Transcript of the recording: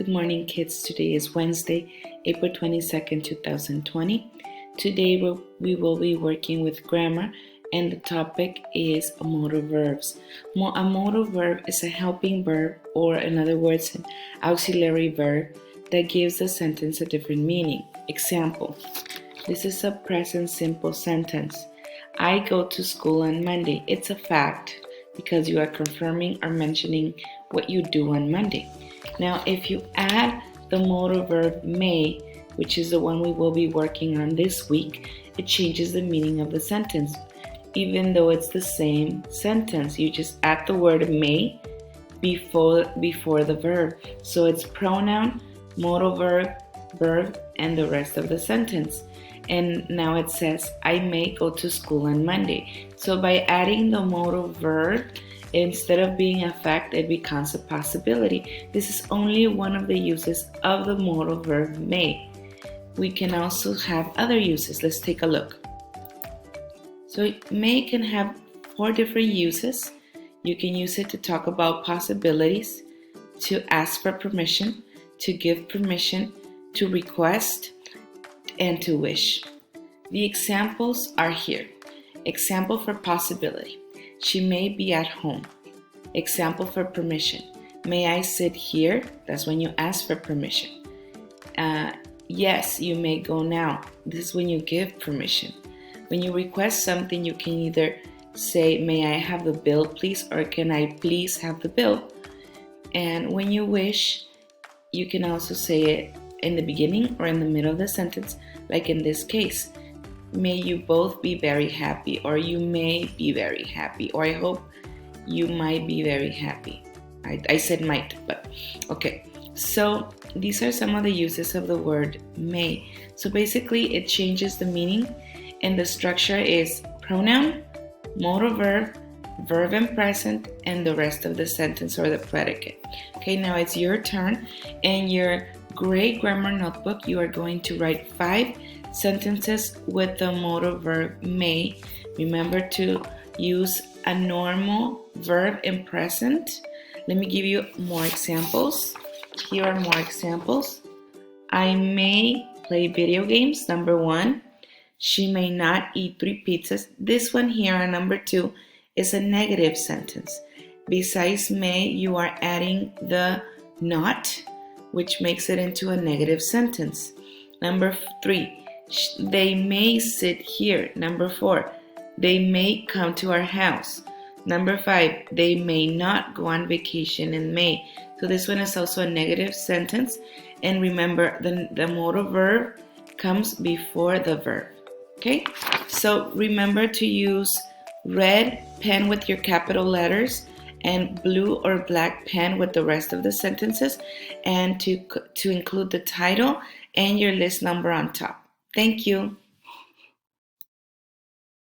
Good morning, kids. Today is Wednesday, April 22nd, 2020. Today we will be working with grammar, and the topic is modal verbs. A modal verb is a helping verb, or in other words, an auxiliary verb that gives the sentence a different meaning. Example, this is a present simple sentence. I go to school on Monday. It's a fact because you are confirming or mentioning what you do on Monday. Now, if you add the modal verb may, which is the one we will be working on this week, it changes the meaning of the sentence. Even though it's the same sentence, you just add the word may before the verb. So it's pronoun, modal verb, and the rest of the sentence. And now it says, I may go to school on Monday. So by adding the modal verb, instead of being a fact, it becomes a possibility. This is only one of the uses of the modal verb may. We can also have other uses. Let's take a look. So may can have 4 different uses. You can use it to talk about possibilities, to ask for permission, to give permission, to request, and to wish. The examples are here. Example for possibility. She may be at home. Example for permission. May I sit here? That's when you ask for permission. Yes, you may go now. This is when you give permission. When you request something, you can either say, may I have the bill, please? Or can I please have the bill? And when you wish, you can also say it in the beginning or in the middle of the sentence, like in this case. May you both be very happy, or you may be very happy, or I hope you might be very happy. I said might, but okay. So these are some of the uses of the word may. So basically it changes the meaning, and the structure is pronoun, modal verb, verb in present, and the rest of the sentence or the predicate. Okay, now it's your turn. In your Great Grammar Notebook, you are going to write 5 sentences with the modal verb may. Remember to use a normal verb in present. Let me give you more examples. Here are more examples. I may play video games, number 1. She may not eat 3 pizzas. This one here on number 2 is a negative sentence. Besides may, you are adding the not, which makes it into a negative sentence. Number 3, they may sit here. Number 4, they may come to our house. Number 5, they may not go on vacation in May. So this one is also a negative sentence. And remember, the modal verb comes before the verb. Okay? So remember to use red pen with your capital letters and blue or black pen with the rest of the sentences, and to include the title and your list number on top. Thank you.